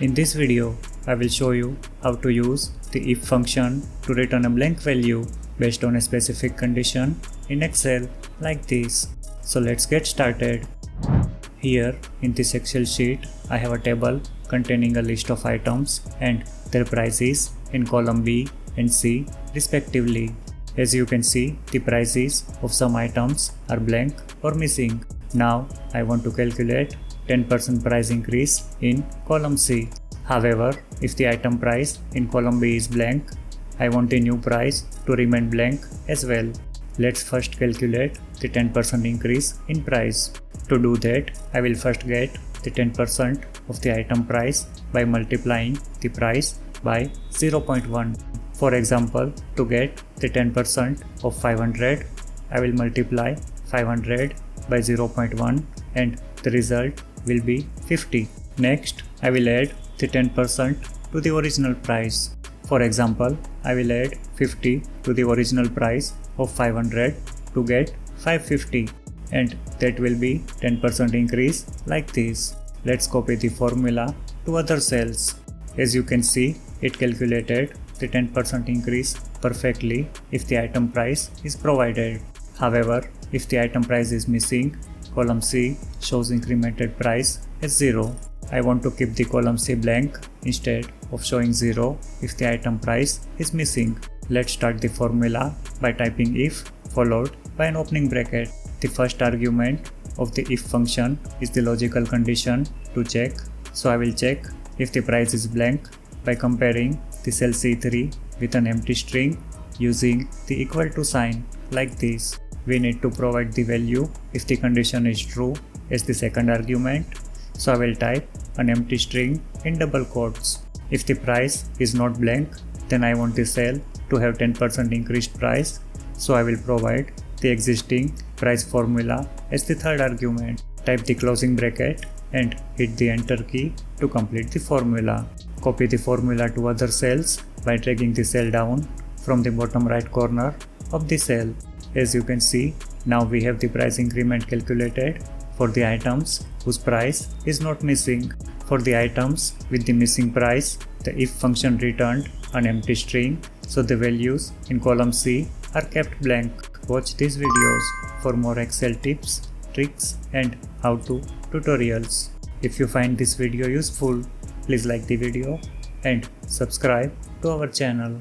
In this video, I will show you how to use the if function to return a blank value based on a specific condition in Excel like this. So let's get started. Here in this Excel sheet, I have a table containing a list of items and their prices in column B and C respectively. As you can see, the prices of some items are blank or missing. Now I want to calculate 10% price increase in column C. However, if the item price in column B is blank, I want a new price to remain blank as well. Let's first calculate the 10% increase in price. To do that, I will first get the 10% of the item price by multiplying the price by 0.1. For example, to get the 10% of 500, I will multiply 500 by 0.1 and the result will be 50. Next, I will add the 10% to the original price. For example, I will add 50 to the original price of 500 to get 550, and that will be 10% increase like this. Let's copy the formula to other cells. As you can see, it calculated the 10% increase perfectly if the item price is provided. However, if the item price is missing, column C shows incremented price as 0. I want to keep the column C blank instead of showing 0 if the item price is missing. Let's start the formula by typing if followed by an opening bracket. The first argument of the if function is the logical condition to check. So I will check if the price is blank by comparing the cell C3 with an empty string using the equal to sign like this. We need to provide the value if the condition is true as the second argument. So I will type an empty string in double quotes. If the price is not blank, then I want the cell to have 10% increased price. So I will provide the existing price formula as the third argument. Type the closing bracket and hit the enter key to complete the formula. Copy the formula to other cells by dragging the cell down from the bottom right corner of the cell. As you can see, now we have the price increment calculated for the items whose price is not missing. For the items with the missing price, the if function returned an empty string, so the values in column C are kept blank. Watch these videos for more Excel tips, tricks and how-to tutorials. If you find this video useful, please like the video and subscribe to our channel.